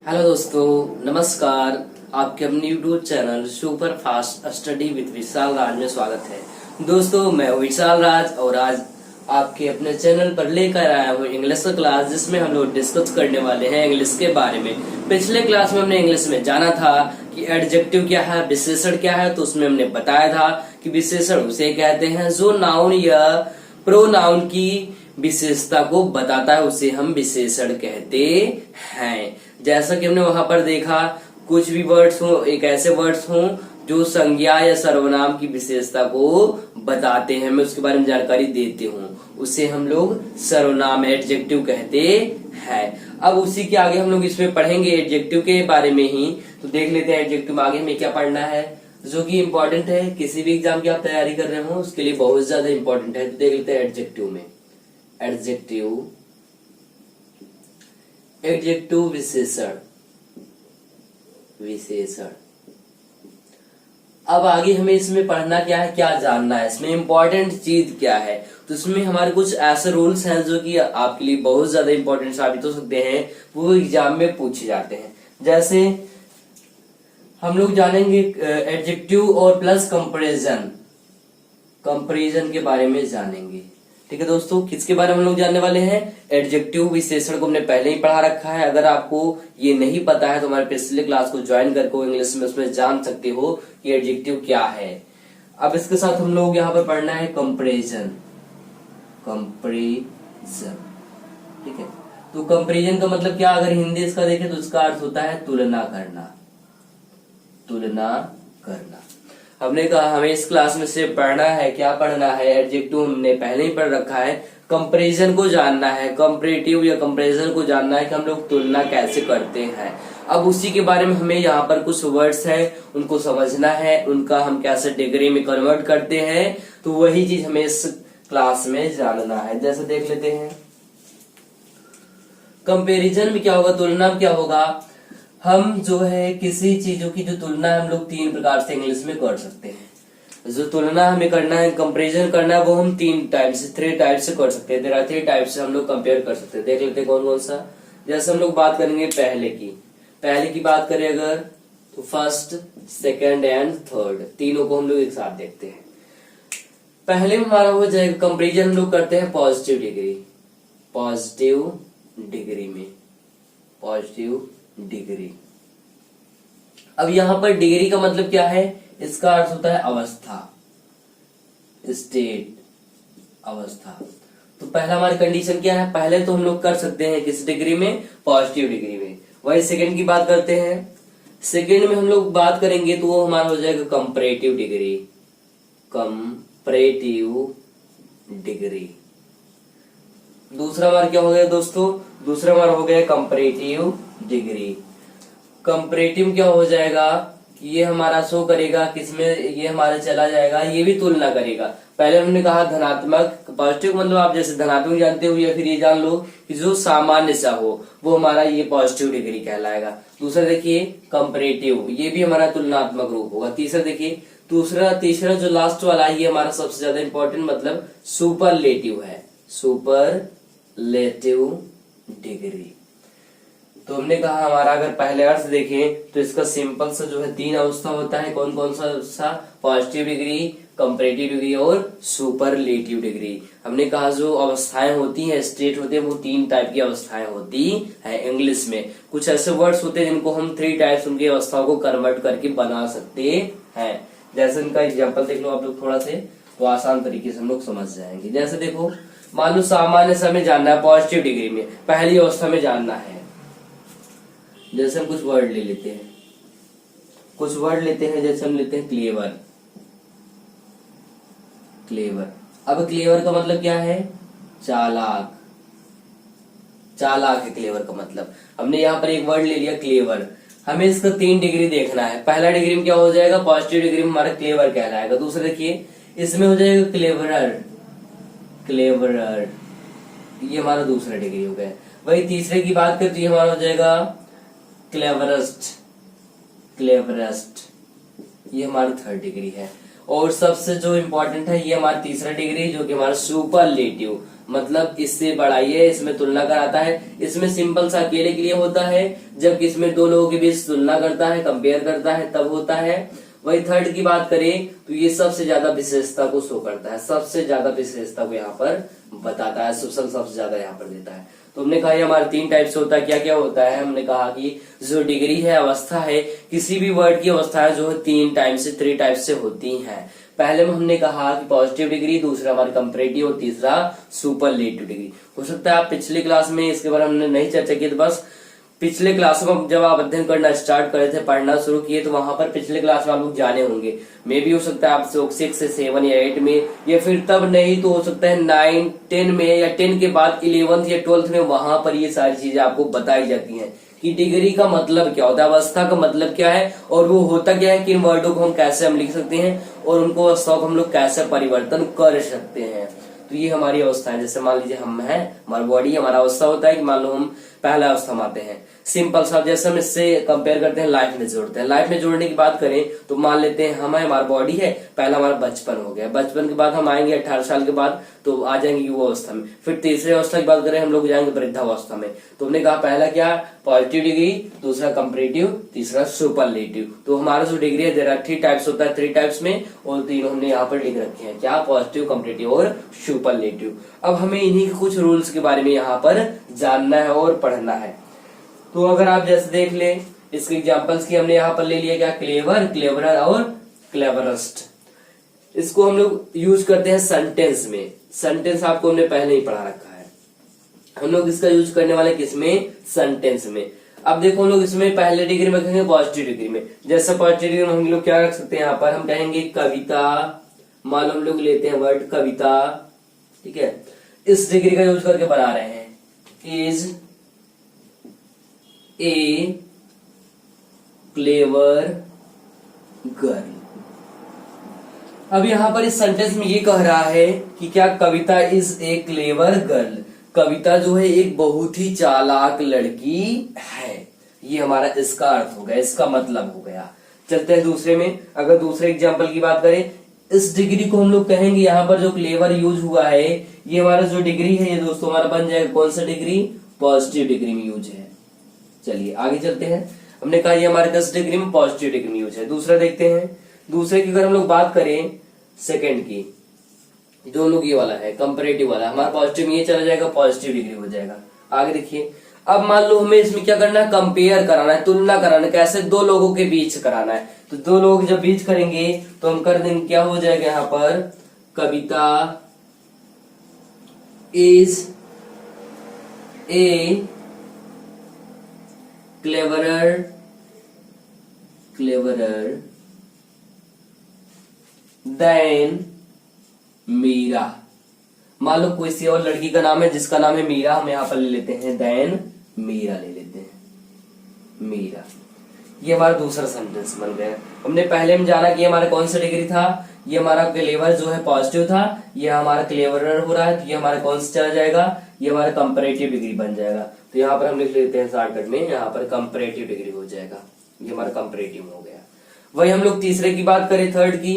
Hello दोस्तों, नमस्कार। आपके अपने YouTube channel super fast study with Vishal Raj में स्वागत है। दोस्तों, मैं विशाल राज और आज आपके अपने चैनल पर लेकर आया हूँ इंग्लिश का क्लास, जिसमें हम लोग डिस्कस करने वाले हैं इंग्लिश के बारे में। पिछले क्लास में हमने इंग्लिश में जाना था कि एडजेक्टिव क्या है, विशेषण क्या है। तो उसमें हमने बताया था कि विशेषण उसे कहते हैं जो नाउन या प्रोनाउन की विशेषता को बताता है, उसे हम विशेषण कहते हैं। जैसा कि हमने वहां पर देखा, कुछ भी वर्ड्स हो, एक ऐसे वर्ड्स हो जो संज्ञा या सर्वनाम की विशेषता को बताते हैं, मैं उसके बारे में जानकारी देती हूँ, उसे हम लोग सर्वनाम एडजेक्टिव कहते हैं। अब उसी के आगे हम लोग इसमें पढ़ेंगे एडजेक्टिव के बारे में ही। तो देख लेते हैं एडजेक्टिव आगे में क्या पढ़ना है, जो कि इम्पोर्टेंट है। किसी भी एग्जाम की आप तैयारी कर रहे हो उसके लिए बहुत ज्यादा इम्पोर्टेंट है। तो देख लेते हैं एडजेक्टिव में। एडजेक्टिव विशेषण। अब आगे हमें इसमें पढ़ना क्या है, क्या जानना है, इसमें इम्पोर्टेंट चीज क्या है। तो इसमें हमारे कुछ ऐसे रूल्स हैं जो कि आपके लिए बहुत ज्यादा इम्पोर्टेंट साबित हो सकते हैं, वो एग्जाम में पूछे जाते हैं। जैसे हम लोग जानेंगे एडजेक्टिव और प्लस कंपैरिजन के बारे में जानेंगे। ठीक है दोस्तों, किसके बारे में हम लोग जानने वाले हैं? एडजेक्टिव विशेषण को हमने पहले ही पढ़ा रखा है। अगर आपको ये नहीं पता है तो हमारे पिछले क्लास को ज्वाइन करके इंग्लिश में उसमें जान सकते हो कि एडजेक्टिव क्या है। अब इसके साथ हम लोग यहाँ पर पढ़ना है कंपैरिजन। ठीक है, तो कंपैरिजन का मतलब क्या, अगर हिंदी इसका देखें तो इसका अर्थ होता है तुलना करना। हमने कहा हमें इस क्लास में से पढ़ना है, क्या पढ़ना है? एडजेक्टिव हमने पहले ही पढ़ रखा है। कंपैरिजन को जानना है, कंपैरेटिव या कंपैरिजन को जानना है कि हम लोग तुलना कैसे करते हैं। अब उसी के बारे में हमें यहाँ पर कुछ वर्ड्स हैं, उनको समझना है, उनका हम कैसे डिग्री में कन्वर्ट करते हैं। तो वही चीज हमें इस क्लास में जानना है। जैसे देख लेते हैं, कंपैरिजन में क्या होगा, तुलना में क्या होगा। हम जो है किसी चीजों की जो तुलना है हम लोग तीन प्रकार से इंग्लिश में कर सकते हैं। जो तुलना हमें करना है, कंपैरिजन करना है, वो हम थ्री टाइप से कर सकते हैं। देयर आर थ्री टाइप से हम लोग कंपेयर कर सकते हैं। देख लेते हैं कौन कौन सा। जैसे हम लोग बात करेंगे पहले की बात करें अगर, तो फर्स्ट, सेकेंड एंड थर्ड, तीनों को हम लोग एक साथ देखते हैं। पहले में हमारा हो जाएगा कंपैरिजन हम लोग करते हैं पॉजिटिव डिग्री। अब यहाँ पर डिग्री का मतलब क्या है, इसका अर्थ होता है अवस्था, स्टेट, अवस्था। तो पहला हमारी कंडीशन क्या है, पहले तो हम लोग कर सकते हैं किस डिग्री में, पॉजिटिव डिग्री में। वही सेकंड की बात करते हैं, सेकंड में हम लोग बात करेंगे तो वो हमारा हो जाएगा कंपैरेटिव डिग्री। दूसरा हमारा क्या हो गया दोस्तों, दूसरा हमारा हो गया कंपैरेटिव डिग्री। कंपैरेटिव क्या हो जाएगा, ये हमारा शो करेगा किसमें, ये हमारा चला जाएगा, ये भी तुलना करेगा। पहले हमने कहा धनात्मक, पॉजिटिव मतलब आप जैसे धनात्मक जानते हो, या फिर ये जान लो कि जो सामान्य सा हो, वो हमारा ये पॉजिटिव डिग्री कहलाएगा। दूसरा देखिए कंपैरेटिव, ये भी हमारा तुलनात्मक रूप होगा। तीसरा देखिए, तीसरा जो लास्ट वाला है, ये हमारा सबसे ज्यादा इंपॉर्टेंट मतलब सुपरलेटिव है, सुपरलेटिव डिग्री। तो हमने कहा हमारा अगर पहले अर्थ देखें तो इसका सिंपल सा जो है तीन अवस्था होता है। कौन कौन सा? पॉजिटिव डिग्री, कंपैरेटिव डिग्री और सुपरलेटिव डिग्री। हमने कहा जो अवस्थाएं होती हैं, स्टेट होते हैं, वो तीन टाइप की अवस्थाएं होती है। इंग्लिश में कुछ ऐसे वर्ड्स होते हैं जिनको हम थ्री टाइप्स उनकी अवस्थाओं को कन्वर्ट करके बना सकते हैं। जैसे इनका एग्जाम्पल देख लो आप लोग थोड़ा से, तो आसान तरीके से हम लोग समझ जाएंगे। जैसे देखो, मान लो सामान्य समय जानना है, पॉजिटिव डिग्री में पहली अवस्था में जानना है। जैसे हम कुछ वर्ड लेते हैं, जैसे हम लेते हैं क्लेवर। अब क्लेवर का मतलब क्या है, चालाक है क्लेवर का मतलब। हमने यहाँ पर एक वर्ड ले लिया क्लेवर, हमें इसका तीन डिग्री देखना है। पहला डिग्री में क्या हो जाएगा, पॉजिटिव डिग्री में हमारा क्लेवर कहलाएगा। दूसरा देखिए, इसमें हो जाएगा क्लेवरर, ये हमारा दूसरा डिग्री हो गया। वही तीसरे की बात करते हैं, हमारा हो जाएगा क्लेवरेस्ट, ये हमारी थर्ड डिग्री है। और सबसे जो इम्पोर्टेंट है, ये हमारा तीसरा डिग्री, जो कि हमारा सुपरलेटिव। मतलब इससे बढ़ाइए, इसमें तुलना कराता है। इसमें सिंपल सा अकेले के लिए होता है, जबकि इसमें दो लोगों के बीच तुलना करता है, कंपेयर करता है, तब होता है। वही थर्ड की बात करें तो ये सबसे ज्यादा विशेषता को शो करता है, सबसे ज्यादा विशेषता को यहाँ पर बताता है, सबसे ज्यादा यहाँ पर देता है। तो हमने कहा ये हमारे 3 टाइप से होता है। क्या क्या होता है? हमने कहा कि जो डिग्री है, अवस्था है, किसी भी वर्ड की अवस्था है जो 3 टाइप से होती है। पहले में हमने कहा कि पॉजिटिव डिग्री, दूसरा हमारी कंपैरेटिव और तीसरा सुपरलेटिव डिग्री। हो सकता है आप पिछली क्लास में इसके बारे में हमने नहीं चर्चा की, तो बस पिछले क्लासों में जब आप अध्ययन करना स्टार्ट करे थे, पढ़ना शुरू किए, तो वहां पर पिछले क्लास में आप लोग जाने होंगे। मे भी हो सकता है आप 6 से 7 या 8 में, या फिर तब नहीं तो हो सकता है 9, 10 में, या 10 के बाद 11th या 12th में, वहां पर ये सारी चीजें आपको बताई जाती हैं कि डिग्री का मतलब क्या होता है, अवस्था का मतलब क्या है, और वो होता क्या है कि इन वर्डों को हम कैसे लिख सकते हैं और उनको अवस्थाओं को हम लोग कैसे परिवर्तन कर सकते हैं। तो ये हमारी अवस्था है। जैसे मान लीजिए हम हैं, हमारा बॉडी हमारा अवस्था होता है कि मान लो हम पहला अवस्था में आते हैं। सिंपल सा जैसे हम इससे कंपेयर करते हैं, लाइफ में जोड़ते हैं। लाइफ में जोड़ने की बात करें तो मान लेते हैं हम है, हमारा बॉडी है, पहला हमारा बचपन हो गया। बचपन के बाद हम आएंगे 18 साल के बाद, तो आ जाएंगे युवा अवस्था में। फिर तीसरे अवस्था की बात करें हम लोग जाएंगे वृद्धावस्था में। तो हमने कहा पहला क्या, पॉजिटिव डिग्री, दूसरा कंपैरेटिव, तीसरा सुपरलेटिव। तो हमारा जो डिग्री है देयर आर 3 टाइप्स होता है, 3 टाइप्स में, और तीनों हमने यहाँ पर लिख रखे हैं। क्या? पॉजिटिव, कंपैरेटिव और सुपरलेटिव। अब हमें इन्हीं के कुछ रूल्स के बारे में यहाँ पर जानना है और पढ़ना है। तो अगर आप जैसे देख ले, इसके एग्जांपल्स की हमने यहाँ पर ले लिया क्या, क्लेवर, क्लेवरर और क्लेवरस्ट। इसको हम लोग यूज करते हैं सेंटेंस में। सेंटेंस आपको हमने पहले ही पढ़ा रखा है। हम लोग इसका यूज करने वाले किसमें? सेंटेंस में। अब देखो हम लोग इसमें पहले डिग्री में कहेंगे पॉजिटिव डिग्री में। जैसे पॉजिटिव डिग्री में हम लोग क्या रख सकते हैं, यहाँ पर हम कहेंगे कविता। मान लो हम लोग लेते हैं वर्ड कविता, ठीक है, इस डिग्री का यूज करके बना रहे हैं, इज ए क्लेवर गर्ल। अब यहां पर इस सेंटेंस में ये कह रहा है कि क्या कविता इज ए क्लेवर गर्ल, कविता जो है एक बहुत ही चालाक लड़की है। ये हमारा इसका अर्थ हो गया, इसका मतलब हो गया। चलते हैं दूसरे में। अगर दूसरे एग्जांपल की बात करें, इस डिग्री को हम लोग कहेंगे, यहाँ पर जो क्लेवर यूज हुआ है, ये हमारा जो डिग्री है ये दोस्तों हमारा बन जाएगा कौन सा डिग्री? पॉजिटिव डिग्री में यूज है। चलिए आगे चलते हैं। हमने कहा ये हमारे 10 डिग्री में पॉजिटिव डिग्री में यूज है। दूसरा देखते हैं। दूसरे की अगर हम लोग बात करें सेकंड की, जो लोग ये वाला है कंपैरेटिव वाला, हमारा पॉजिटिव में ये चला जाएगा, पॉजिटिव डिग्री हो जाएगा। आगे देखिए, अब मान लो हमें इसमें क्या करना है, कंपेयर कराना है, तुलना कराना है। कैसे? 2 लोगों के बीच कराना है। तो 2 लोग जब बीच करेंगे तो हम कर देंगे, क्या हो जाएगा यहाँ पर, Kavita is a cleverer than Meera. मान लो कोई सी और लड़की का नाम है जिसका नाम है मीरा, हम यहाँ पर ले लेते हैं देन मीरा ले लेते हैं, मीरा। ये हमारा दूसरा सेंटेंस बन गया। हमने पहले में जाना कि हमारा कौन सा डिग्री था, ये हमारा क्लेवर जो है पॉजिटिव था, ये हमारा क्लेवरर हो रहा है, तो ये हमारा कौन सा चला जाएगा, ये हमारा कंपैरेटिव डिग्री बन जाएगा। तो यहाँ पर हम लिख लेते हैं शॉर्टकट में, यहाँ पर कंपैरेटिव डिग्री हो जाएगा। ये हमारा कंपैरेटिव हो गया। वही हम लोग तीसरे की बात करें, थर्ड की,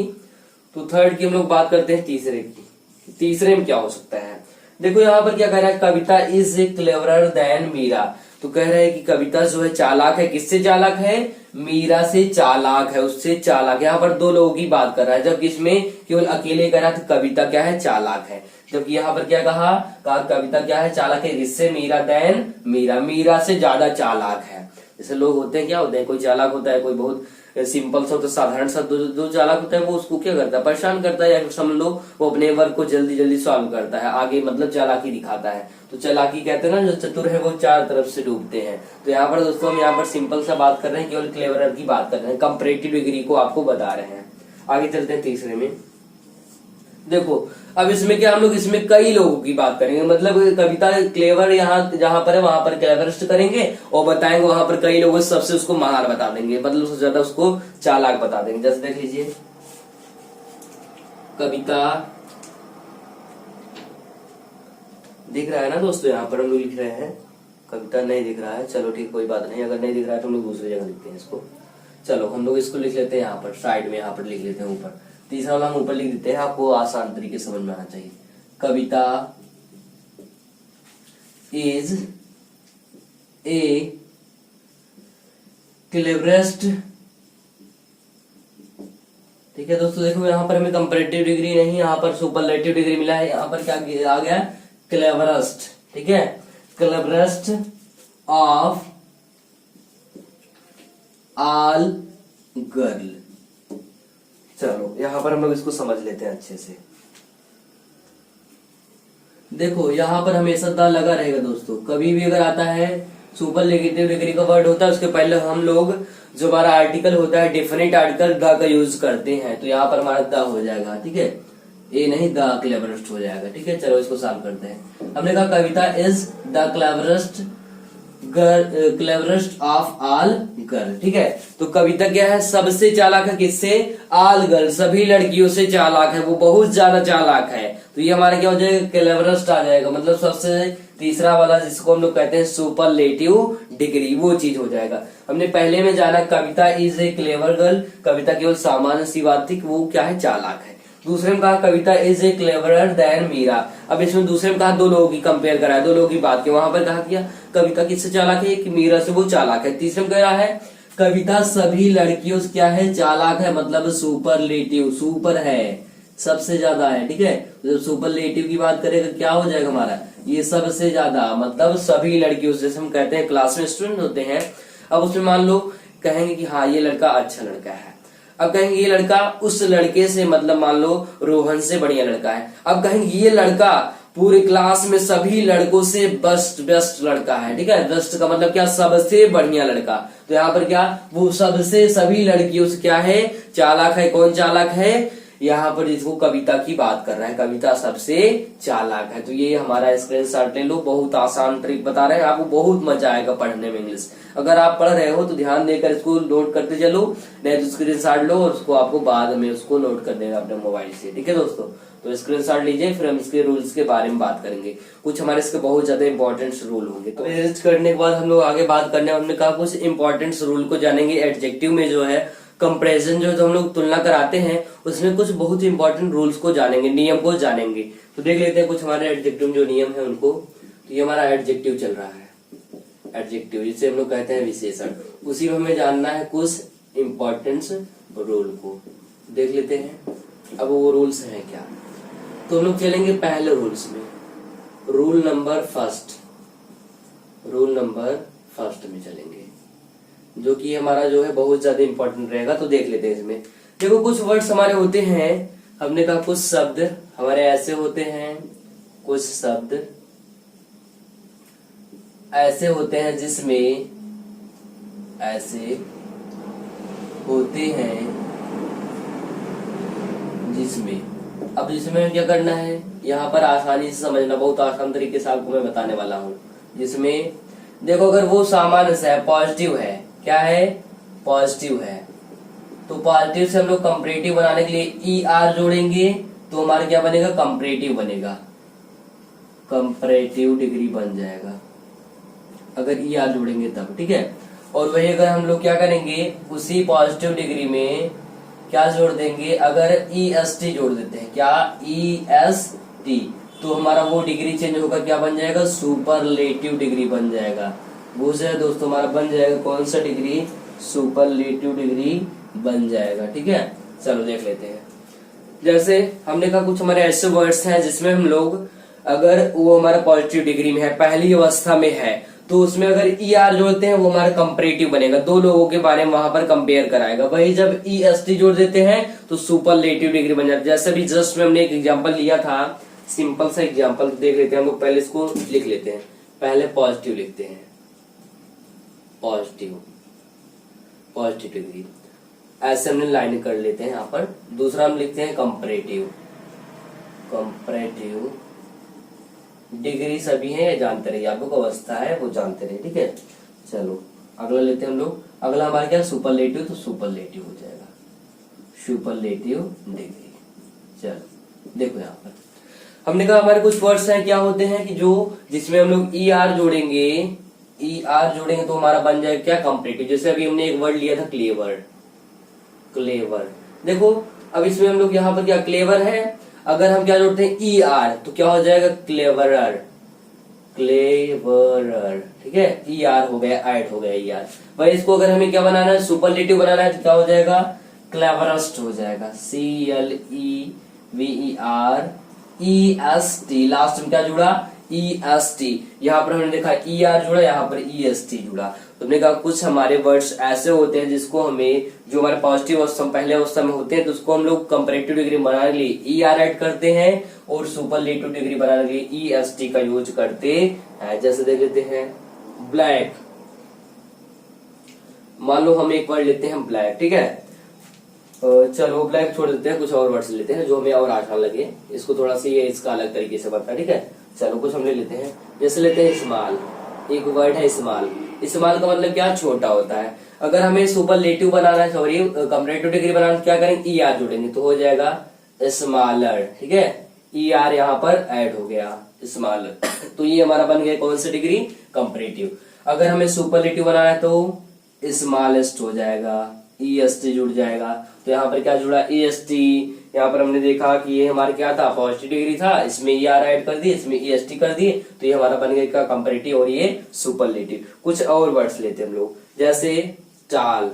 तो थर्ड की हम लोग बात करते हैं तीसरे की। तीसरे में क्या हो सकता है, देखो यहाँ पर क्या कह रहा है, कविता इज क्लेवरर देन मीरा। तो कह रहे हैं कि कविता जो है चालाक है। किससे चालाक है? मीरा से चालाक है, उससे चालाक। यहाँ पर 2 लोगों की बात कर रहा है, जबकि इसमें केवल अकेले कह रहा था कविता क्या है, चालाक है। जबकि यहाँ पर क्या कहा कविता क्या है, चालाक है। इससे मीरा देन मीरा, मीरा से ज्यादा चालाक है। जैसे लोग होते हैं, क्या होते हैं, कोई चालाक होता है, कोई बहुत सिंपल सा तो साधारण सा जो चालाक होता है वो उसको क्या करता है, परेशान करता है, या फिर समझ लो वो अपने वर्क को जल्दी जल्दी सॉल्व करता है, आगे मतलब चालाकी दिखाता है। तो चालाकी कहते हैं ना, जो चतुर है वो 4 तरफ से डूबते हैं। तो यहाँ पर दोस्तों हम यहाँ पर सिंपल सा बात कर रहे हैं, केवल क्लेवरर की बात कर रहे हैं, कंपैरेटिव डिग्री को आपको बता रहे हैं। आगे चलते हैं तीसरे में। देखो अब इसमें क्या, हम लोग इसमें कई लोगों की बात करेंगे, मतलब कविता क्लेवर यहाँ जहां पर है वहां पर क्लेवरिस्ट करेंगे और बताएंगे वहां पर कई लोगों सबसे उसको महान बता देंगे, मतलब उससे ज्यादा उसको चालाक बता देंगे। जैसे देख लीजिए, कविता दिख रहा है ना दोस्तों, यहाँ पर हम लोग लिख रहे हैं, कविता नहीं दिख रहा है, चलो ठीक कोई बात नहीं, अगर नहीं दिख रहा है तो हम लोग दूसरी जगह लिखते हैं इसको। चलो हम लोग इसको लिख लेते हैं यहाँ पर साइड में, यहाँ पर लिख लेते हैं ऊपर। तीसरा वाला हम ऊपर लिख देते हैं, आपको आसान तरीके समझ में आना चाहिए। कविता इज ए क्लेवरेस्ट। ठीक है दोस्तों, देखो यहाँ पर हमें कंपैरेटिव डिग्री नहीं, यहाँ पर सुपरलेटिव डिग्री मिला है। यहाँ पर क्या आ गया, क्लेवरेस्ट। ठीक है, क्लेवरेस्ट ऑफ ऑल गर्ल। चलो यहाँ पर हम लोग इसको समझ लेते हैं अच्छे से। देखो यहाँ पर हमेशा द लगा रहेगा दोस्तों, कभी भी अगर आता है सुपरलेटिव डिग्री का वर्ड होता है उसके पहले हम लोग जो हमारा आर्टिकल होता है डेफिनेट आर्टिकल द का यूज करते हैं, तो यहाँ पर हमारा द हो जाएगा। ठीक है, ए नहीं द क्लेवरेस्ट हो जाएगा। ठीक है, चलो इसको सॉल्व करते हैं। हमने कहा Kavita is the cleverest of all girl. ठीक है, तो कविता क्या है, सबसे चालाक है। किससे, ऑल गर्ल, सभी लड़कियों से चालाक है, वो बहुत ज्यादा चालाक है। तो ये हमारा क्या हो जाएगा, क्लेवरेस्ट आ जाएगा, मतलब सबसे तीसरा वाला जिसको हम लोग कहते हैं सुपरलेटिव डिग्री, वो चीज हो जाएगा। हमने पहले में जाना कविता इज ए क्लेवर गर्ल, कविता केवल सामान्य सी बात थी कि वो क्या है, चालाक है। दूसरे में कहा Kavita is a cleverer than Meera. अब इसमें दूसरे में कहा दो लोगों की कंपेयर कराया, दो लोगों की बात की, वहां पर कहा किया कविता किससे चालाक है, कि मीरा से वो चालाक है। तीसरे में कह रहा है कविता सभी लड़कियों से क्या है, चालाक है, मतलब सुपरलेटिव, सुपर है, सबसे ज्यादा है। ठीक है, जब सुपरलेटिव की बात करेगा क्या हो जाएगा हमारा, ये सबसे ज्यादा, मतलब सभी लड़कियों से, जैसे हम कहते हैं क्लास में स्टूडेंट होते हैं। अब उसमें मान लो कहेंगे कि हाँ ये लड़का अच्छा लड़का है, अब कहेंगे ये लड़का उस लड़के से, मतलब मान लो रोहन से बढ़िया लड़का है। अब कहेंगे ये लड़का पूरे क्लास में सभी लड़कों से बेस्ट लड़का है। ठीक है, बेस्ट का मतलब क्या, सबसे बढ़िया लड़का। तो यहाँ पर क्या, वो सबसे सभी लड़कियों से क्या है, चालाक है। कौन चालाक है, यहाँ पर जिसको कविता की बात कर रहा है, कविता सबसे चालाक है। तो ये हमारा स्क्रीनशॉट ले लो, बहुत आसान ट्रिक बता रहे हैं, आपको बहुत मजा आएगा पढ़ने में इंग्लिश। अगर आप पढ़ रहे हो तो ध्यान देकर इसको नोट करते चलो, नहीं तो स्क्रीनशॉट लो और उसको आपको बाद में उसको नोट कर देना अपने मोबाइल से। ठीक है दोस्तों, तो स्क्रीनशॉट लीजिए, फिर हम इसके रूल्स के बारे में बात करेंगे। कुछ हमारे इसके बहुत ज्यादा इंपॉर्टेंट रूल होंगे। तो रिसर्च करने के बाद हम लोग आगे बात करने, हमने कहा कुछ इंपॉर्टेंट रूल को जानेंगे। एडजेक्टिव में जो है कंपैरिजन जो हम लोग तुलना कराते हैं, उसमें कुछ बहुत ही इंपॉर्टेंट रूल्स को जानेंगे, नियम को जानेंगे। तो देख लेते हैं कुछ हमारे एडजेक्टिव जो नियम है उनको। तो ये हमारा एडजेक्टिव चल रहा है, एडजेक्टिव जिसे हम लोग कहते हैं विशेषण, उसी में हमें जानना है कुछ इंपॉर्टेंस रूल को। देख लेते हैं अब वो रूल्स हैं क्या। तो हम लोग चलेंगे पहले रूल्स में, रूल नंबर फर्स्ट में चलेंगे, जो कि हमारा जो है बहुत ज्यादा इंपॉर्टेंट रहेगा। तो देख लेते हैं इसमें। देखो कुछ वर्ड्स हमारे होते हैं, हमने कहा कुछ शब्द हमारे ऐसे होते हैं, कुछ शब्द ऐसे होते हैं जिसमें ऐसे होते हैं जिसमें, अब जिसमें क्या करना है, यहाँ पर आसानी से समझना, बहुत आसान तरीके से आपको मैं बताने वाला हूँ। जिसमें देखो अगर वो सामान्य से है, पॉजिटिव है, क्या है, पॉजिटिव है, तो पॉजिटिव से हम लोग कंपैरेटिव बनाने के लिए ई आर जोड़ेंगे, तो हमारा क्या बनेगा, कंपैरेटिव बनेगा, कंपैरेटिव डिग्री बन जाएगा अगर ई आर जोड़ेंगे तब। ठीक है, और वही अगर हम लोग क्या करेंगे, उसी पॉजिटिव डिग्री में क्या जोड़ देंगे, अगर ई एस टी जोड़ देते हैं, क्या, ई एस टी, तो हमारा वो डिग्री चेंज होकर क्या बन जाएगा, सुपरलेटिव डिग्री बन जाएगा। वो जो है दोस्तों हमारा बन जाएगा कौन सा डिग्री, सुपरलेटिव डिग्री बन जाएगा। ठीक है, चलो देख लेते हैं। जैसे हमने कहा कुछ हमारे ऐसे वर्ड्स हैं जिसमें हम लोग अगर वो हमारा पॉजिटिव डिग्री में है, पहली अवस्था में है, तो उसमें अगर ई आर जोड़ते हैं वो हमारा कंपैरेटिव बनेगा, दो लोगों के बारे में वहां पर कंपेयर कराएगा। वही जब ई एस टी जोड़ देते हैं तो सुपरलेटिव डिग्री बन जाती है। जैसे भी जस्ट में हमने एक एग्जांपल लिया था, सिंपल सा एग्जांपल देख लेते हैं हम लोग। पहले इसको लिख लेते हैं, पहले पॉजिटिव लिखते हैं, पॉजिटिव डिग्री, ऐसे हमने लाइन कर लेते हैं यहाँ पर। दूसरा हम लिखते हैं कंपैरेटिव डिग्री, सभी है ये जानते रहिए, आपको अवस्था है वो जानते रहिए। ठीक है, चलो अगला लेते हैं हम लोग। अगला हमारा क्या, सुपरलेटिव, तो सुपरलेटिव हो जाएगा, सुपरलेटिव डिग्री। चलो देखो यहाँ पर हमने कहा हमारे कुछ वर्ड्स हैं, क्या होते हैं कि जो जिसमें हम लोग ई आर जोड़ेंगे, तो हमारा बन जाएगा क्या, कंपैरेटिव। जैसे अभी हमने एक वर्ड लिया था क्लेवर, देखो अब इसमें हम लोग यहाँ पर क्या, क्लेवर है, अगर हम क्या जोड़ते हैं ई आर तो क्या हो जाएगा, क्लेवरर, क्लेवरर, ठीक है, ई आर हो गया, ऐड हो गया ई आर। भाई इसको अगर हमें क्या बनाना है, सुपरलेटिव बनाना है तो क्या हो जाएगा, क्लेवरेस्ट हो जाएगा, CLEVEREST, लास्ट में क्या जुड़ा, EST। यहाँ पर हमने देखा ER जुड़ा, यहाँ पर EST जुड़ा। तुमने कहा कुछ हमारे वर्ड्स ऐसे होते हैं जिसको हमें, जो हमारे पॉजिटिव अवस्था पहले अवस्था में होते हैं तो उसको हम लोग कंपैरेटिव डिग्री बनाने के लिए ER ऐड करते हैं और सुपरलेटिव डिग्री बनाने के लिए EST का यूज करते हैं। जैसे देख लेते हैं ब्लैक, मान लो हम एक वर्ड लेते हैं ब्लैक, ठीक है, चलो ब्लैक छोड़ देते हैं, कुछ और वर्ड्स लेते हैं जो हमें और आसान लगे, इसको थोड़ा सा ये इसका अलग तरीके से बनता है, ठीक है। चलो कुछ हम ले लेते हैं, जैसे लेते हैं स्मॉल, एक वर्ड है स्मॉल। स्मॉल का मतलब क्या, छोटा होता है। अगर हमें सुपरलेटिव बनाना है, सॉरी कंपैरेटिव डिग्री बनाना है, क्या करेंगे, ER जोड़ेंगे तो हो जाएगा स्मॉलर, ठीक है, ER यहाँ पर ऐड हो गया, स्मॉलर। तो ये हमारा बन गया कौन सी डिग्री, कंपैरेटिव। अगर हमें सुपरलेटिव बनाना है तो स्मॉलेस्ट हो जाएगा, EST जुड़ जाएगा। तो यहाँ पर क्या जुड़ा, EST। यहाँ पर हमने देखा कि ये हमारा क्या था, पॉजिटिव डिग्री था, इसमें ER ऐड कर दिए, इसमें EST कर दिए, तो ये हमारा बन गया कंपैरेटिव और ये सुपरलेटिव। कुछ और वर्ड्स लेते हैं हम लोग, जैसे टाल,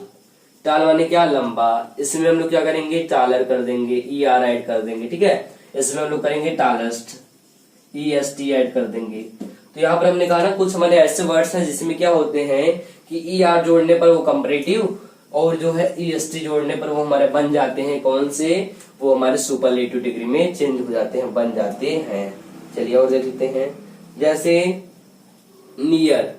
टाल माने क्या, लंबा, इसमें हम लोग क्या करेंगे, टालर कर देंगे, ER ऐड कर देंगे, ठीक है। इसमें हम लोग करेंगे टालेस्ट, EST ऐड कर देंगे। तो यहाँ पर हमने कहा ना कुछ हमारे ऐसे वर्ड्स हैं जिसमें क्या होते हैं कि ER जोड़ने पर वो कंपैरेटिव और जो है EST जोड़ने पर वो हमारे बन जाते हैं कौन से, वो हमारे सुपरलेटिव डिग्री में चेंज हो जाते हैं, बन जाते हैं। चलिए और देख लेते हैं, जैसे नियर,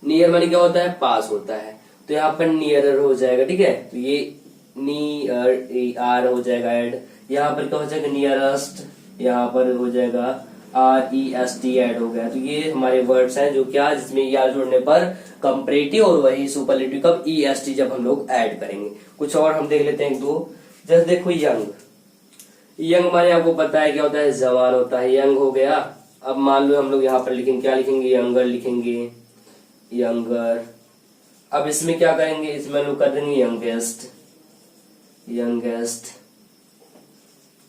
नियर माने क्या होता है, पास होता है, तो यहाँ पर नियरर हो जाएगा, ठीक है। तो ये नियर आर हो जाएगा ऐड, यहाँ पर क्या हो जाएगा, नियरेस्ट, यहाँ पर हो जाएगा REST ऐड हो गया। तो ये हमारे वर्ड्स हैं जो क्या, जिसमें ER जोड़ने पर कंपैरेटिव और वही सुपरलेटिव कब, EST जब हम लोग ऐड करेंगे। कुछ और हम देख लेते हैं एक दो, जैसे देखो यंग, यंग माने आपको पता है क्या होता है, जवान होता है, यंग हो गया। अब मान लो हम लोग यहाँ पर लिखेंगे, क्या लिखेंगे, यंगर लिखेंगे, यंगर। अब इसमें क्या करेंगे, इसमें हम लोग कर देंगे यंगेस्ट, यंगेस्ट,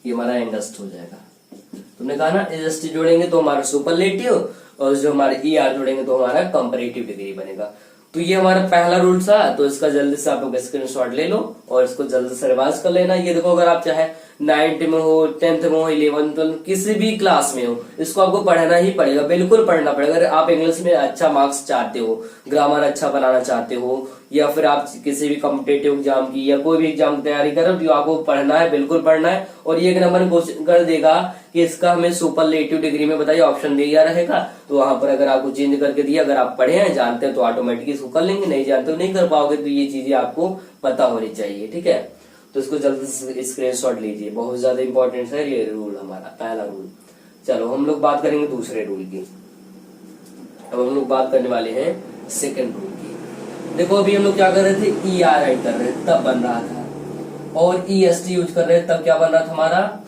ये हमारा यंगेस्ट हो जाएगा। तुमने कहा ना EST जोड़ेंगे तो हमारा सुपरलेटिव और जो हमारे ER जोड़ेंगे तो हमारा कंपैरेटिव डिग्री बनेगा। तो ये हमारा पहला रूल था, तो इसका जल्दी से आप लोग स्क्रीनशॉट ले लो और इसको जल्दी से रिवाइज कर लेना। ये देखो, अगर आप चाहे 9th में हो, 10th में हो, 11th में, किसी भी क्लास में हो, इसको आपको पढ़ना ही पड़ेगा, बिल्कुल पढ़ना पड़ेगा। अगर आप इंग्लिश में अच्छा मार्क्स चाहते हो, ग्रामर अच्छा बनाना चाहते हो, या फिर आप किसी भी कॉम्पिटेटिव एग्जाम की या कोई भी एग्जाम की तैयारी कर रहे हो, तो आपको पढ़ना है, बिल्कुल पढ़ना है। और ये एक नंबर क्वेश्चन कर देगा कि इसका हमें सुपरलेटिव डिग्री में बताइए, ऑप्शन दिया रहेगा, तो वहां पर अगर आपको चेंज करके दिया, अगर आप पढ़े हैं, जानते हैं, तो ऑटोमेटिकली इसको कर लेंगे, नहीं जानते हो नहीं कर पाओगे। तो ये चीजें आपको पता होनी चाहिए, ठीक है। तो इसको जल्दी से स्क्रीनशॉट लीजिए, बहुत ज्यादा इंपॉर्टेंट है ये रूल, हमारा पहला रूल। चलो हम लोग बात करेंगे दूसरे रूल की। अब हम लोग बात करने वाले हैं सेकंड रूल की। देखो अभी हम लोग क्या कर रहे थे, ER ऐड कर रहे थे तब बन रहा था, और EST यूज कर रहे थे तब क्या बन रहा था, हमारा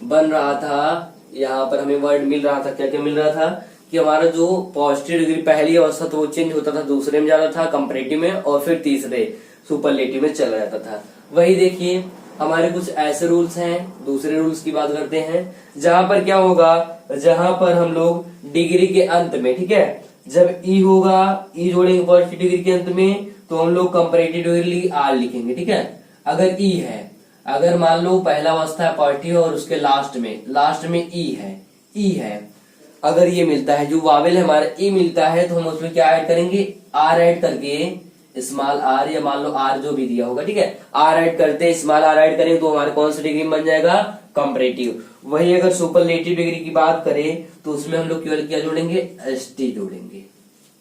बन रहा था, यहाँ पर हमें वर्ड मिल रहा था, क्या क्या मिल रहा था कि हमारा जो पॉजिटिव डिग्री पहली अवस्था तो वो चेंज होता था, दूसरे में जाता था कंपैरेटिव में, और फिर तीसरे सुपरलेटिव में चला जाता था। वही देखिए हमारे कुछ ऐसे रूल्स हैं, दूसरे रूल्स की बात करते हैं, जहां पर क्या होगा, जहां पर हम लोग डिग्री के अंत में, ठीक है, जब E होगा, E जोड़ेंगे पॉजिटिव डिग्री के अंत में, तो हम लोग कंपैरेटिव डिग्री R लिखेंगे, ठीक है। अगर E है, अगर मान लो पहला अवस्था है पॉजिटिव और उसके लास्ट में E है, अगर ये मिलता है, जो वावेल है हमारा E मिलता है, तो हम उसमें क्या ऐड करेंगे, R ऐड करके, स्मॉल r, या मान लो R जो भी दिया होगा, ठीक है, R ऐड करते, स्मॉल r ऐड करें तो हमारे कौन सी डिग्री बन जाएगा, कंपैरेटिव। वही अगर सुपरलेटिव डिग्री की बात करें तो उसमें हम लोग केवल क्या जोड़ेंगे, ST जोड़ेंगे।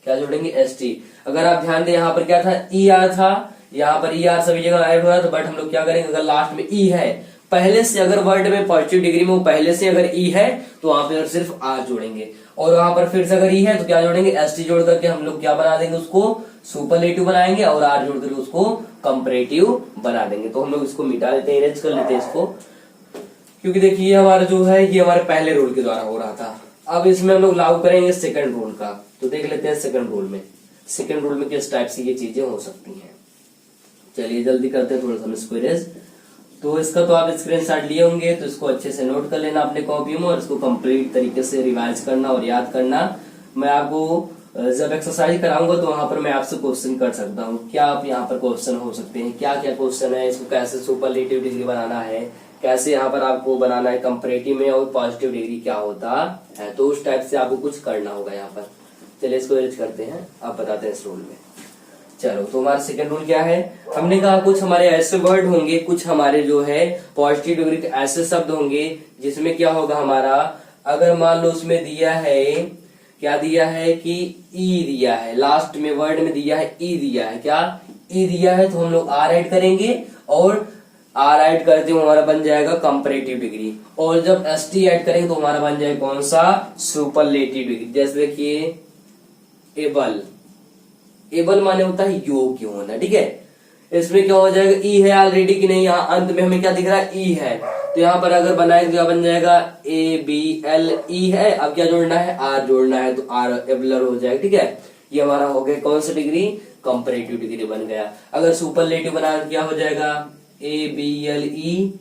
क्या जोड़ेंगे, ST। अगर आप ध्यान दें यहाँ पर क्या था, ER था, यहाँ पर ER सभी जगह ऐड हो रहा था, बट हम लोग क्या करेंगे, अगर लास्ट में E है, पहले से अगर वर्ड में पॉजिटिव डिग्री में वो पहले से अगर E है तो वहां पर सिर्फ R जोड़ेंगे, और वहां पर फिर से अगर E है तो क्या जोड़ेंगे, ST जोड़ करके हम लोग क्या बना देंगे, उसको सुपरलेटिव बनाएंगे, और R जोड़ करके उसको कंपैरेटिव बना देंगे। तो हम लोग इसको मिटा देते हैं, इरेज कर लेते हैं इसको, क्योंकि देखिए ये हमारा जो है, ये हमारे पहले रूल के द्वारा हो रहा था। अब इसमें हम लोग लागू करेंगे सेकंड रूल का, तो देख लेते हैं सेकंड रूल में किस टाइप से ये चीजें हो सकती हैं। चलिए जल्दी करते हैं, थोड़ा सा इसको इरेज। तो इसका तो आप स्क्रीनशॉट लिए होंगे, तो इसको अच्छे से नोट कर लेना अपने कॉपी में, और इसको कंप्लीट तरीके से रिवाइज करना और याद करना। मैं आपको जब एक्सरसाइज कराऊंगा तो वहां पर मैं आपसे क्वेश्चन कर सकता हूँ। क्या आप यहाँ पर क्वेश्चन हो सकते हैं, क्या क्या क्वेश्चन है, इसको कैसे सुपरलेटिव डिग्री बनाना है, कैसे यहाँ पर आपको बनाना है कंपैरेटिव में, और पॉजिटिव डिग्री क्या होता है। तो उस टाइप से आपको कुछ करना होगा यहाँ पर। चलिए इसको एडिट करते हैं, आप बताते हैं इस रूल में। चलो, तो हमारा सेकंड रूल क्या है, हमने कहा कुछ हमारे ऐसे वर्ड होंगे, कुछ हमारे जो है पॉजिटिव डिग्री के ऐसे शब्द होंगे जिसमें क्या होगा हमारा, अगर मान लो उसमें दिया है, क्या दिया है कि ई दिया है, लास्ट में वर्ड में दिया है ई दिया है, क्या ई दिया है, तो हम लोग आर ऐड करेंगे, और आर ऐड करते हुए हमारा बन जाएगा कंपैरेटिव डिग्री, और जब एस टी ऐड करेंगे तो हमारा बन जाएगा कौन सा, सुपरलेटिव डिग्री। जैसे देखिए एबल, एबल माने होता है योग्य होना, ठीक है। इसमें क्या हो जाएगा, ई है ऑलरेडी कि नहीं, यहाँ अंत में हमें क्या दिख रहा है, ई है, तो यहाँ पर अगर बनाएंगे तो क्या बन जाएगा, ए बी एल ई है, अब क्या जोड़ना है, आर जोड़ना है, तो आर एबलर हो जाएगा, ठीक है। ये हमारा हो गया कौन सा डिग्री, कंपैरेटिव डिग्री बन गया। अगर सुपरलेटिव बनाना क्या हो जाएगा, A B L E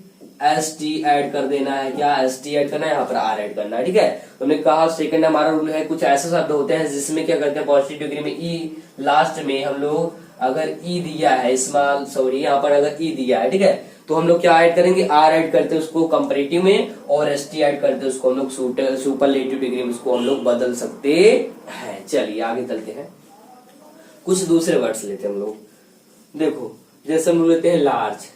S T add कर देना है, क्या एस टी ऐड करना है, यहाँ पर आर ऐड करना है, ठीक है। तो हमने कहा सेकंड हमारा रूल है, कुछ ऐसे शब्द होते हैं जिसमें क्या करते हैं पॉजिटिव डिग्री में ई लास्ट में हम लोग अगर ई दिया है, स्मॉल सॉरी यहाँ पर अगर ई दिया है, ठीक है, तो हम लोग क्या ऐड करेंगे, आर ऐड करते हैं उसको कंपैरेटिव में, और एस टी ऐड करते हैं उसको हम लोग सुपरलेटिव डिग्री में उसको हम लोग बदल सकते हैं। चलिए आगे चलते हैं, कुछ दूसरे वर्ड्स लेते हैं हम लोग। देखो जैसे हम लोग लेते हैं लार्ज,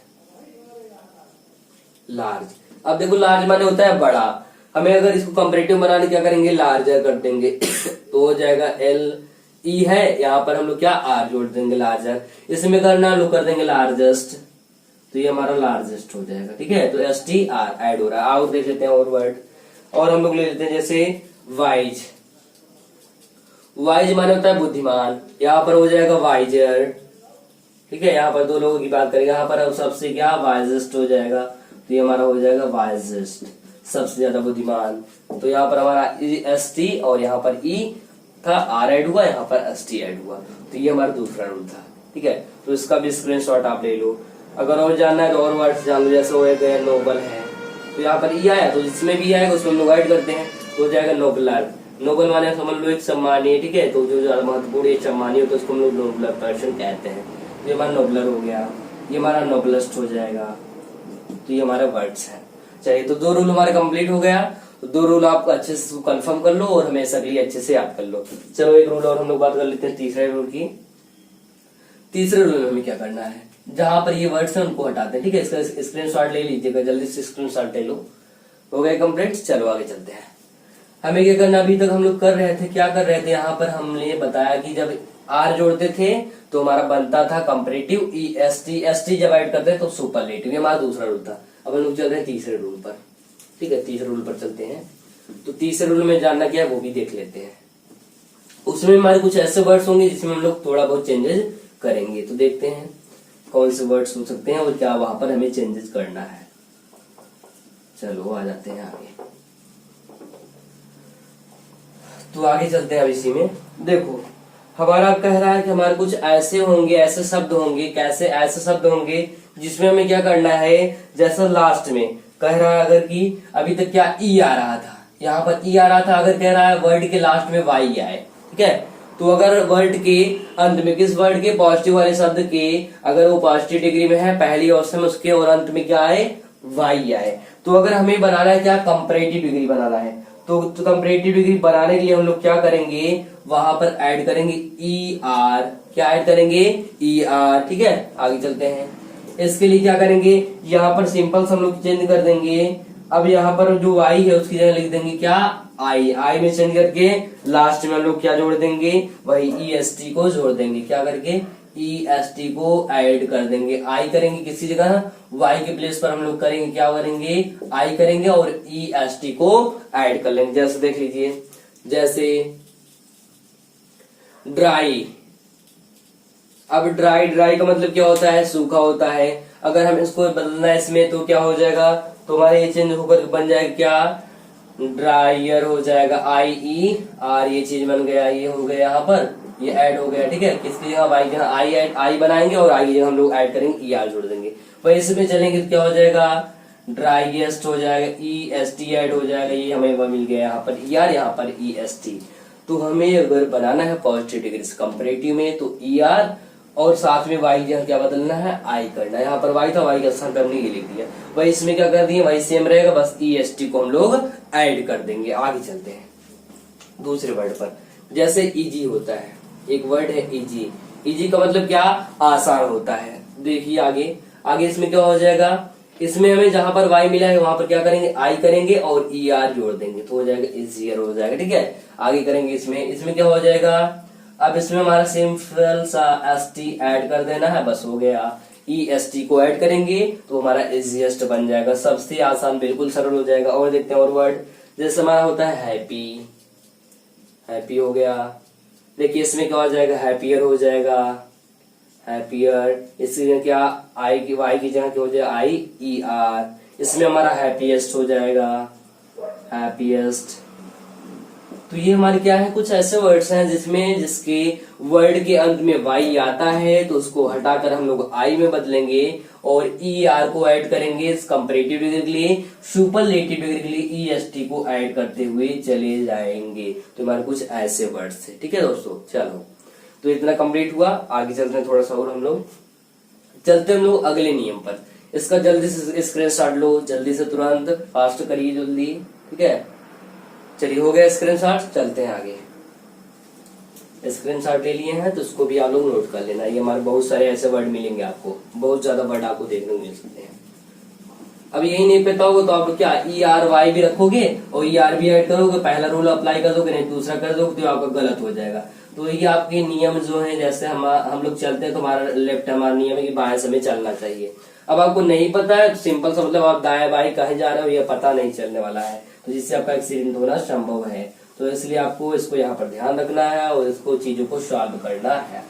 लार्ज, अब देखो लार्ज माने होता है बड़ा, हमें अगर इसको कंपैरेटिव बनाने क्या करेंगे, लार्जर कर देंगे तो हो जाएगा एल ई है, यहाँ पर हम लोग क्या आर जोड़ देंगे, लार्जर। इसमें करना लोग कर देंगे लार्जेस्ट, तो ये हमारा लार्जेस्ट हो जाएगा, ठीक है। तो एस टी आर ऐड हो रहा है। और देख लेते हैं और वर्ड, और हम लोग ले लेते हैं जैसे वाइज, वाइज माने होता है बुद्धिमान, यहाँ पर हो जाएगा वाइजर, ठीक है। यहाँ पर दो लोगों की बात करेंगे, यहाँ पर सबसे क्या वाइजेस्ट हो जाएगा, तो ये हमारा हो जाएगा वाइजेस्ट, सबसे ज्यादा बुद्धिमान। तो यहाँ पर हमारा एस टी और यहाँ पर ई था, आर ऐड हुआ, यहाँ पर एस टी ऐड हुआ, तो ये हमारा दूसरा रूल था, ठीक है। तो इसका भी स्क्रीनशॉट आप ले लो। अगर और जानना है तो और वर्ड्स जान लो, जैसे हो गया नोबल है, तो यहाँ पर ई आया तो जिसमें भी आएगा उसमें हम लोग ऐड करते हैं, तो हो जाएगा नोबलर। नोबल माने समझ लो एक सम्मानीय, ठीक है, तो जो ज्यादा महत्वपूर्ण एक सम्मानीय होता है उसको हम लोग नोबलर पर्सन कहते हैं। ये हमारा नोबलर हो गया, ये हमारा नोबलेस्ट हो जाएगा, तो ये हमारे वर्ड्स हैं। चलिए, तो दो रूल हमारे कंप्लीट हो गया, तो दो रूल आप अच्छे से कंफर्म कर लो और हमेशा के लिए अच्छे से याद कर लो। चलो एक रूल और हम लोग बात कर लेते हैं तीसरे रूल की। तीसरे रूल में हमें क्या करना है, जहां पर ये वर्ड्स हैं उनको हटाते हैं, ठीक है। इसका स्क्रीनशॉट ले लीजिएगा, जल्दी से स्क्रीनशॉट ले लो। हो गया कंप्लीट। चलो आगे चलते हैं। हमें क्या करना, अभी तक हम लोग कर रहे थे, क्या कर रहे थे, यहाँ पर हमने बताया कि जब आर जोड़ते थे तो हमारा बनता था कंपैरेटिव, ई एस टी जब ऐड करते हैं तो सुपरलेटिव, ये हमारा दूसरा रूल था। अब हम लोग चल रहे हैं तीसरे रूल पर, ठीक है। तीसरे रूल पर चलते हैं, तो तीसरे रूल में जानना क्या है वो भी देख लेते हैं। उसमें हमारे कुछ ऐसे वर्ड्स होंगे जिसमें हम लोग थोड़ा बहुत चेंजेस करेंगे, तो देखते हैं कौन से वर्ड्स हो सकते हैं और क्या वहां पर हमें चेंजेस करना है। चलो आ जाते हैं आगे, तो आगे चलते हैं अब इसी में। देखो हमारा कह रहा है कि हमारे कुछ ऐसे होंगे, ऐसे शब्द होंगे, कैसे ऐसे शब्द होंगे जिसमें हमें क्या करना है, जैसा लास्ट में कह रहा है, अगर कि अभी तक क्या ई आ रहा था, यहाँ पर ई आ रहा था, अगर कह रहा है वर्ड के लास्ट में वाई आए, ठीक है। तो अगर वर्ड के अंत में, किस वर्ड के, पॉजिटिव वाले शब्द के, अगर वो पॉजिटिव डिग्री में है पहली ऑप्शन में, उसके और अंत में क्या आए, वाई आए, तो अगर हमें बनाना है क्या, कंपैरेटिव डिग्री बनाना है, तो कंपैरेटिव डिग्री बनाने के लिए हम लोग क्या करेंगे, वहां पर ऐड करेंगे ई आर, क्या ऐड करेंगे, ई आर, ठीक है। आगे चलते हैं, इसके लिए क्या करेंगे, यहाँ पर सिंपल हम लोग चेंज कर देंगे। अब यहाँ पर जो आई है उसकी जगह लिख देंगे क्या, आई, आई में चेंज करके लास्ट में हम लोग क्या जोड़ देंगे, वही ई एस टी को जोड़ देंगे, क्या करके, ई एस टी को ऐड कर देंगे। आई करेंगे किसी जगह, वाई के प्लेस पर हम लोग करेंगे, क्या करेंगे, आई करेंगे और ई एस टी को ऐड कर लेंगे। जैसे देख लीजिए, जैसे ड्राई, अब ड्राई, ड्राई का मतलब क्या होता है, सूखा होता है। अगर हम इसको बदलना है इसमें तो क्या हो जाएगा, तो हमारे ये चेंज होकर बन जाएगा क्या, ड्रायर हो जाएगा, आई ई आर, ये चीज बन गया, ये हो गया, यहाँ पर ये ऐड हो गया, ठीक है। किसकी जगह, वाई जगह आई ऐड, आई बनाएंगे और आई जगह हम लोग ऐड करेंगे ई आर जोड़ देंगे। वही इसमें चलेंगे तो क्या हो जाएगा, ड्राईएस्ट हो जाएगा, ई एस टी ऐड हो जाएगा, ये हमें मिल गया यहाँ पर ई आर, यहाँ पर ई एस टी। तो हमें अगर बनाना है पॉजिटिव डिग्री कंपैरेटिव में तो ER और साथ में y जहाँ क्या बदलना है I करना है। यहाँ पर y था, y का स्थान पे हमने ये लिख दिया। वही इसमें क्या कर दिए, वही सेम रहेगा, बस EST को हम लोग ऐड कर देंगे। आगे चलते हैं दूसरे वर्ड पर। जैसे इजी होता है, एक वर्ड है इजी। इजी का मतलब क्या, आसान होता है। देखिए आगे आगे इसमें क्या हो जाएगा, इसमें हमें जहां पर y मिला है वहां पर क्या करेंगे, I करेंगे और ER जोड़ देंगे तो हो जाएगा इजियर हो जाएगा। ठीक है, आगे करेंगे इसमें क्या हो जाएगा, अब इसमें हमारा सिंपल सा ST ऐड कर देना है, बस हो गया। EST को ऐड करेंगे तो हमारा इजिएस्ट बन जाएगा, सबसे आसान, बिल्कुल सरल हो जाएगा। और देखते हैं और वर्ड, जैसे हमारा होता है हैप्पी, हैप्पी हो गया। देखिए इसमें क्या हो जाएगा, हैप्पियर हो जाएगा, हैप्पियर। इसमें क्या, आई की वाई की जगह क्या हो जाएगा, IER। इसमें हमारा हैप्पीएस्ट हो जाएगा, हैप्पीएस्ट। तो ये हमारे क्या है, कुछ ऐसे वर्ड्स हैं जिसके वर्ड के अंत में y आता है तो उसको हटाकर हम लोग I में बदलेंगे और ER को ऐड करेंगे कंपैरेटिव डिग्री के लिए, सुपरलेटिव डिग्री के लिए EST को ऐड करते हुए चले जाएंगे। तो हमारे कुछ ऐसे वर्ड्स है। ठीक है दोस्तों, चलो तो इतना कंप्लीट हुआ। आगे चलते हैं थोड़ा सा और, हम लोग अगले नियम पर। इसका जल्दी से स्क्रीनशॉट लो, जल्दी से, तुरंत फास्ट करिए जल्दी। ठीक है, चलिए हो गया स्क्रीनशॉट, चलते हैं आगे। स्क्रीनशॉट ले लिए हैं तो इसको भी आप लोग नोट कर लेना। ये हमारे बहुत सारे ऐसे वर्ड मिलेंगे आपको, बहुत ज्यादा वर्ड आपको देखने को मिल सकते हैं। अब यही नहीं पता होगा तो आप लोग क्या ERY भी रखोगे और ER भी ऐड करोगे, पहला रूल अप्लाई कर दोगे, नहीं दूसरा कर दोगे तो आपका गलत हो जाएगा। तो ये आपके नियम जो है, जैसे हम लोग चलते हैं तो हमारा लेफ्ट, हमारा नियम है कि बाएं से हमें चलना चाहिए। अब आपको नहीं पता है तो सिंपल सा मतलब आप दाएं बाएं कहे जा रहे हो, ये पता नहीं चलने वाला है, तो जिससे आपका एक्सीडेंट होना संभव है। तो इसलिए आपको इसको यहाँ पर ध्यान रखना है और इसको चीजों को सॉल्व करना है।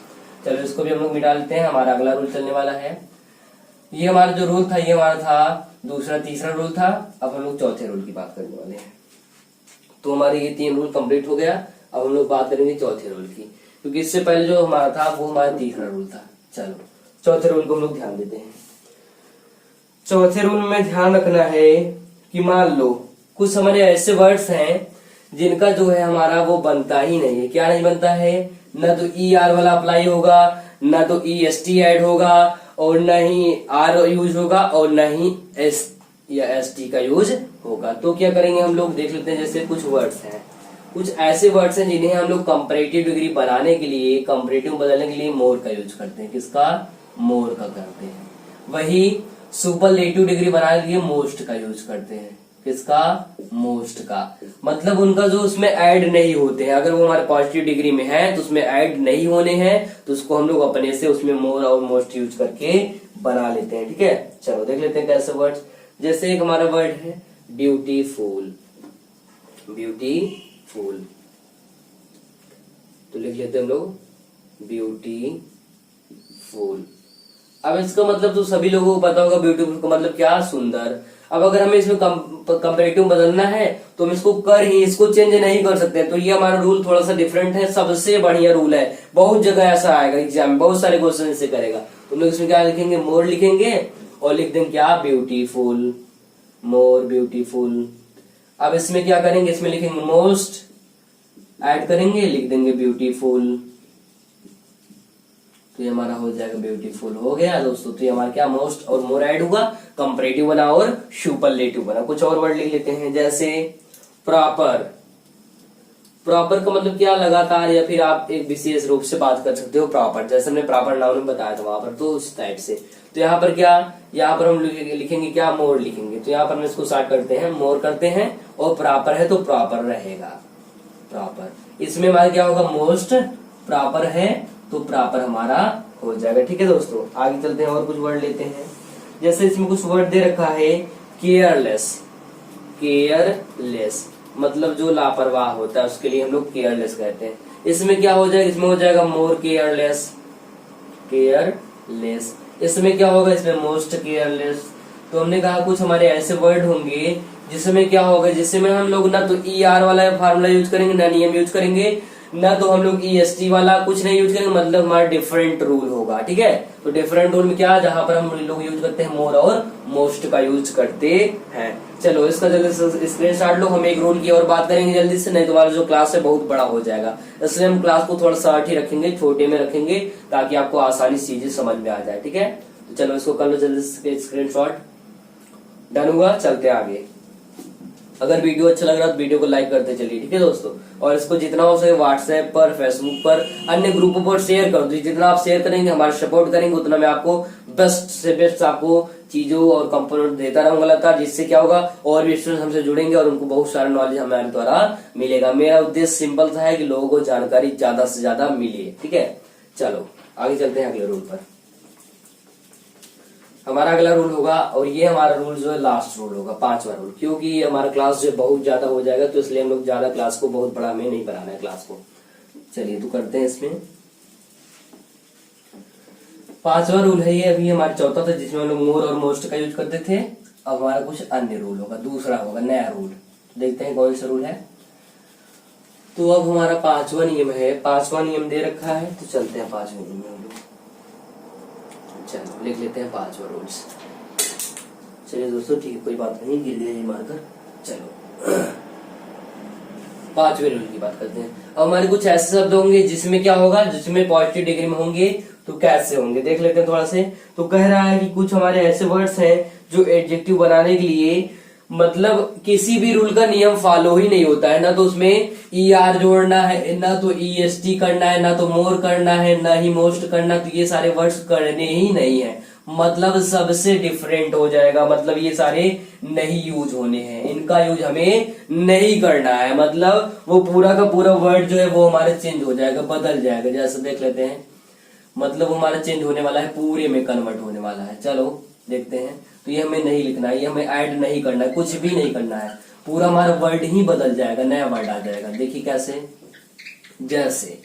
चलो इसको भी हम लोग मिटा लेते हैं। हमारा अगला रूल चलने वाला है, ये हमारा जो रूल था ये हमारा था दूसरा, तीसरा रूल था। अब हम लोग चौथे रूल की बात करने वाले हैं। तो हमारे ये 3 रूल कंप्लीट हो गया। अब हम लोग बात करेंगे चौथे रूल की, क्योंकि इससे पहले जो हमारा था वो हमारा तीसरा रूल था। चलो चौथे रूल को हम लोग ध्यान देते हैं। चौथे रूल में ध्यान रखना है कि मान लो कुछ हमारे ऐसे वर्ड्स हैं जिनका जो है हमारा वो बनता ही नहीं है। क्या नहीं बनता है, न तो ER वाला अप्लाई होगा, न तो EST ऐड होगा, और न ही R यूज होगा, और न ही S या ST का यूज होगा। तो क्या करेंगे हम लोग, देख लेते हैं। जैसे कुछ वर्ड्स हैं, कुछ ऐसे वर्ड्स हैं जिन्हें हम लोग कंपैरेटिव डिग्री बनाने के लिए, कंपैरेटिव बदलने के लिए मोर का यूज करते हैं। किसका, मोर का करते हैं। वही सुपरलेटिव डिग्री बनाने के लिए मोस्ट का यूज करते हैं। किसका, मोस्ट का। मतलब उनका जो उसमें ऐड नहीं होते हैं, अगर वो हमारे पॉजिटिव डिग्री में है तो उसमें ऐड नहीं होने हैं, तो उसको हम लोग अपने से उसमें मोर और मोस्ट यूज करके बना लेते हैं। ठीक है, चलो देख लेते हैं कैसे वर्ड्स। जैसे एक हमारा वर्ड है ब्यूटीफुल, ब्यूटीफुल, तो लिख लेते हैं हम लोग ब्यूटीफुल। अब इसका मतलब तो सभी लोगों को पता होगा, ब्यूटीफुल का मतलब क्या, सुंदर। अब अगर हमें इसमें कंपैरेटिव बदलना है तो हम इसको चेंज नहीं कर सकते। तो ये हमारा रूल थोड़ा सा डिफरेंट है, सबसे बढ़िया रूल है। बहुत जगह ऐसा आएगा एग्जाम में, बहुत सारे क्वेश्चन इससे करेगा। तो हम लोग इसमें क्या लिखेंगे, मोर लिखेंगे और लिख देंगे क्या, ब्यूटीफुल, मोर ब्यूटीफुल। अब इसमें क्या करेंगे, इसमें लिखेंगे मोस्ट, ऐड करेंगे, लिख देंगे ब्यूटीफुल, तो ये हमारा हो जाएगा ब्यूटीफुल। हो गया दोस्तों, तो ये हमारा क्या, मोस्ट और मोर ऐड हुआ, कंपैरेटिव बना और सुपरलेटिव बना। कुछ और वर्ड लिख लेते हैं, जैसे प्रॉपर। प्रॉपर का मतलब क्या, लगातार, या फिर आप एक विशेष रूप से बात कर सकते हो प्रॉपर, जैसे हमने प्रॉपर नाउन में बताया था वहां पर, तो उस टाइप से। तो यहाँ पर क्या, यहाँ पर हम लिखेंगे क्या, मोर लिखेंगे। तो यहाँ पर हम इसको स्टार्ट करते हैं, मोर करते हैं, और प्रॉपर है तो प्रॉपर रहेगा, प्रॉपर। इसमें हमारा क्या होगा, मोस्ट, प्रॉपर है तो प्रॉपर हमारा हो जाएगा। ठीक है दोस्तों, आगे चलते हैं और कुछ वर्ड लेते हैं। जैसे इसमें कुछ वर्ड दे रखा है, केयरलेस, केयरलेस मतलब जो लापरवाह होता है उसके लिए हम लोग केयरलेस कहते हैं। इसमें क्या हो जाएगा, इसमें हो जाएगा मोर केयरलेस, केयरलेस। इसमें क्या होगा, इसमें मोस्ट केयरलेस। तो हमने कहा कुछ हमारे ऐसे वर्ड होंगे जिसमें क्या होगा, जिसमें हम लोग ना तो ER वाला फार्मूला यूज करेंगे, ना नियम यूज करेंगे, ना तो हम लोग EST वाला कुछ नहीं यूज करेंगे, मतलब हमारा डिफरेंट रूल होगा। ठीक है, तो डिफरेंट रूल में क्या, जहां पर हम लोग यूज करते हैं मोर और मोस्ट का यूज करते हैं। चलो इसका जल्दी से स्क्रीनशॉट लो, हम एक रूल की और बात करेंगे जल्दी से, नहीं तो हमारा जो क्लास है बहुत बड़ा हो जाएगा, इसलिए हम क्लास को थोड़ा शॉर्ट ही रखेंगे, छोटे में रखेंगे, ताकि आपको आसानी से चीजें समझ में आ जाए। ठीक है, तो चलो इसको कर लो जल्दी से स्क्रीनशॉट। डन हुआ, चलते आगे। अगर वीडियो अच्छा लग रहा है तो वीडियो को लाइक करते चलिए। ठीक है दोस्तों, और इसको जितना हो सके व्हाट्सएप पर, फेसबुक पर, अन्य ग्रुपों पर शेयर कर दो। जितना आप शेयर करेंगे, हमारा सपोर्ट करेंगे, उतना मैं आपको बेस्ट से बेस्ट आपको चीजों और कंपोनेंट देता रहूंगा लगातार, जिससे क्या होगा और भी स्टूडेंट हमसे जुड़ेंगे और उनको बहुत सारा नॉलेज हमारे द्वारा मिलेगा। मेरा उद्देश्य सिंपल सा है कि लोगों को जानकारी ज्यादा से ज्यादा मिले। ठीक है, चलो आगे चलते हैं अगले रूल पर। हमारा अगला रूल होगा, और ये हमारा रूल जो है लास्ट रूल होगा, 5वां रूल, क्योंकि ये हमारा क्लास जो बहुत ज्यादा हो जाएगा, तो इसलिए हम लोग ज्यादा क्लास को बहुत बड़ा में नहीं बनाना है क्लास को। चलिए तो करते हैं इसमें। 5वां रूल है ये, अभी हमारा चौथा था जिसमें हम लोग मोर और मोस्ट का यूज करते थे। अब हमारा कुछ अन्य रूल होगा, दूसरा होगा नया रूल। देखते हैं कौन सा रूल है। तो अब हमारा 5वां नियम है, 5वां नियम दे रखा है, तो चलते हैं 5वें नियम में। चलो लिख लेते हैं 5वां रूल्स। चलिए दोस्तों, ठीक है, कोई बात नहीं, गिर गया ये मार्कर। चलो 5वें रूल की बात करते हैं। अब हमारे कुछ ऐसे शब्द होंगे जिसमें क्या होगा, जिसमें पॉजिटिव डिग्री में होंगे, तो कैसे होंगे देख लेते हैं थोड़ा से। तो कह रहा है कि कुछ हमारे ऐसे वर्ड्स हैं जो एडजेक्टिव बनाने के लिए मतलब किसी भी रूल का नियम फॉलो ही नहीं होता है, ना तो उसमें ER जोड़ना है, ना तो EST करना है, ना तो मोर करना है, ना ही मोस्ट करना, तो ये सारे वर्ड्स करने ही नहीं है, मतलब सबसे डिफरेंट हो जाएगा, मतलब ये सारे नहीं यूज होने हैं, इनका यूज हमें नहीं करना है, मतलब वो पूरा का पूरा वर्ड जो है वो हमारे चेंज हो जाएगा, बदल जाएगा। जैसे देख लेते हैं, मतलब हमारा चेंज होने वाला है, पूरे में कन्वर्ट होने वाला है। चलो देखते हैं, तो ये हमें नहीं लिखना है, ये हमें ऐड नहीं करना है, कुछ भी नहीं करना है, पूरा हमारा वर्ड ही बदल जाएगा, नया वर्ड आ जाएगा। देखिए कैसे, जैसे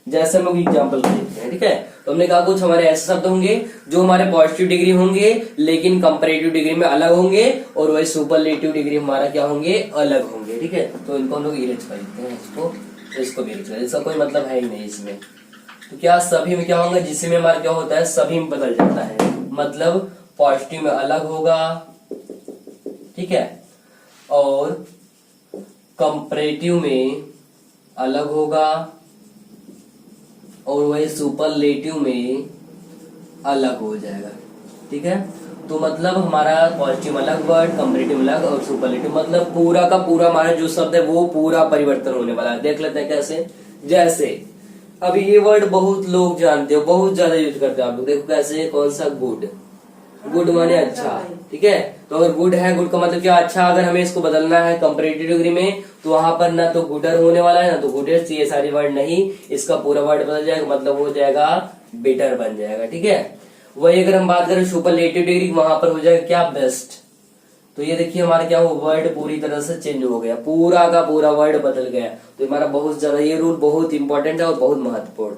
जैसे हम लोग एग्जाम्पल देखते हैं। ठीक है, तो हमने कहा कुछ हमारे ऐसे शब्द होंगे जो हमारे पॉजिटिव डिग्री होंगे लेकिन कंपैरेटिव डिग्री में अलग होंगे, और वही सुपरलेटिव डिग्री हमारा क्या होंगे, अलग होंगे। ठीक है, तो इनको हम लोग इरेज कर देते हैं, इसको भी इरेज कर, इसका कोई मतलब है ही नहीं इसमें। तो क्या सभी में क्या होगा, जिसमें हमारा क्या होता है, सभी में बदल जाता है, मतलब पॉजिटिव में अलग होगा, ठीक है, और कंपैरेटिव में अलग होगा, और वही सुपरलेटिव में अलग हो जाएगा। ठीक है, तो मतलब हमारा पॉजिटिव अलग वर्ड, कंपैरेटिव अलग, और सुपरलेटिव मतलब पूरा का पूरा हमारा जो शब्द है वो पूरा परिवर्तन होने वाला है। देख लेते हैं कैसे। जैसे अभी ये वर्ड बहुत लोग जानते हो, बहुत ज्यादा यूज करते हो आप लोग, देखो कैसे, कौन सा, गुड। गुड माने अच्छा। ठीक है, तो अगर गुड है, गुड का मतलब क्या, अच्छा। अगर हमें इसको बदलना है कंपैरेटिव डिग्री में, तो वहां पर ना तो गुडर होने वाला है, ना तो गुडेस्ट, ये सारी वर्ड नहीं, इसका पूरा वर्ड बदल जाएगा, मतलब हो जाएगा बेटर बन जाएगा। ठीक है, वही अगर हम बात करें सुपरलेटिव डिग्री, वहां पर हो जाएगा क्या, बेस्ट। तो ये देखिए हमारा क्या हो, वर्ड पूरी तरह से चेंज हो गया, पूरा का पूरा वर्ड बदल गया। तो हमारा बहुत ज्यादा ये रूल बहुत इंपॉर्टेंट है और बहुत महत्वपूर्ण।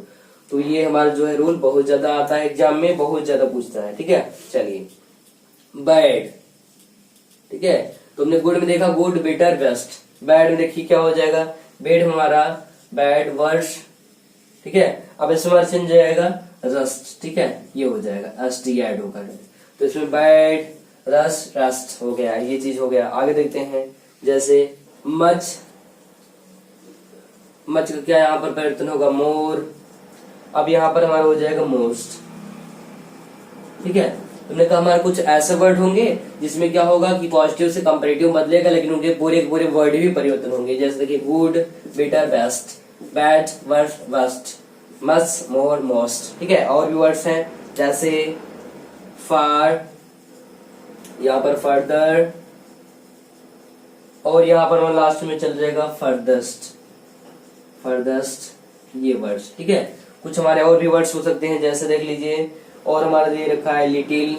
तो ये हमारा जो है रूल बहुत ज्यादा आता है एग्जाम में, बहुत ज्यादा पूछता है। ठीक है, चलिए बैड। ठीक है, तुमने गुड में देखा गुड, बेटर, बेस्ट। बैड में देखिए क्या हो जाएगा, बेड हमारा बैड, वर्स। ठीक है, अब इसमें हमारा चेंज जाएगा रस्ट। ठीक है, ये हो जाएगा एस्ट ऐड होकर, तो इसमें बैड, रस्ट, रस्ट हो गया, ये चीज हो गया। आगे देखते हैं, जैसे मच, मच का क्या यहाँ पर परिवर्तन होगा, मोर। अब यहाँ पर हमारा हो जाएगा मोस्ट। ठीक है, तुमने कहा हमारे कुछ ऐसे वर्ड होंगे जिसमें क्या होगा कि पॉजिटिव से कंपैरेटिव बदलेगा, लेकिन उनके पूरे पूरे वर्ड भी परिवर्तन होंगे। जैसे देखिए good, better, best, bad, worst, worst, much, more, most. ठीक है, और भी वर्ड्स हैं जैसे फार, यहाँ पर फर्दर, और यहाँ पर लास्ट में चल जाएगा फर्दस्ट, फर्दस्ट, ये वर्ड्स। ठीक है, कुछ हमारे और भी वर्ड्स हो सकते हैं, जैसे देख लीजिए, और हमारा दे रखा है लिटिल।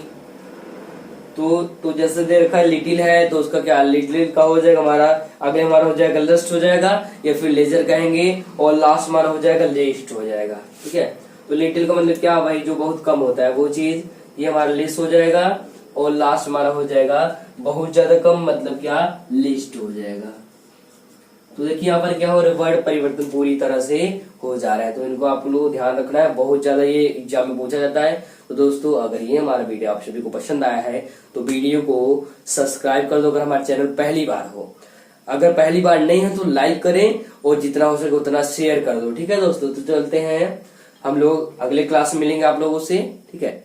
तो जैसे दे रखा है लिटिल है, तो उसका क्या, लिटिल का हो जाएगा हमारा, आगे हमारा हो जाएगा लस्ट हो जाएगा, या फिर लेजर कहेंगे, और लास्ट हमारा हो जाएगा लेस्ट हो जाएगा। ठीक है, तो लिटिल का मतलब क्या भाई, जो बहुत कम होता है वो चीज, ये हमारा लिस्ट हो जाएगा, और लास्ट हमारा हो जाएगा बहुत ज्यादा कम, मतलब क्या, लिस्ट हो जाएगा। तो देखिए यहाँ पर क्या हो रहा है, वर्ड परिवर्तन पूरी तरह से हो जा रहा है। तो इनको आप लोगों को ध्यान रखना है, बहुत ज्यादा ये एग्जाम में पूछा जाता है। तो दोस्तों अगर ये हमारा वीडियो आप सभी को पसंद आया है तो वीडियो को सब्सक्राइब कर दो अगर हमारे चैनल पहली बार हो। अगर पहली बार नहीं है तो लाइक करें और जितना हो सके उतना शेयर कर दो। ठीक है दोस्तों, तो चलते हैं हम लोग अगले क्लास में मिलेंगे आप लोगों से। ठीक है।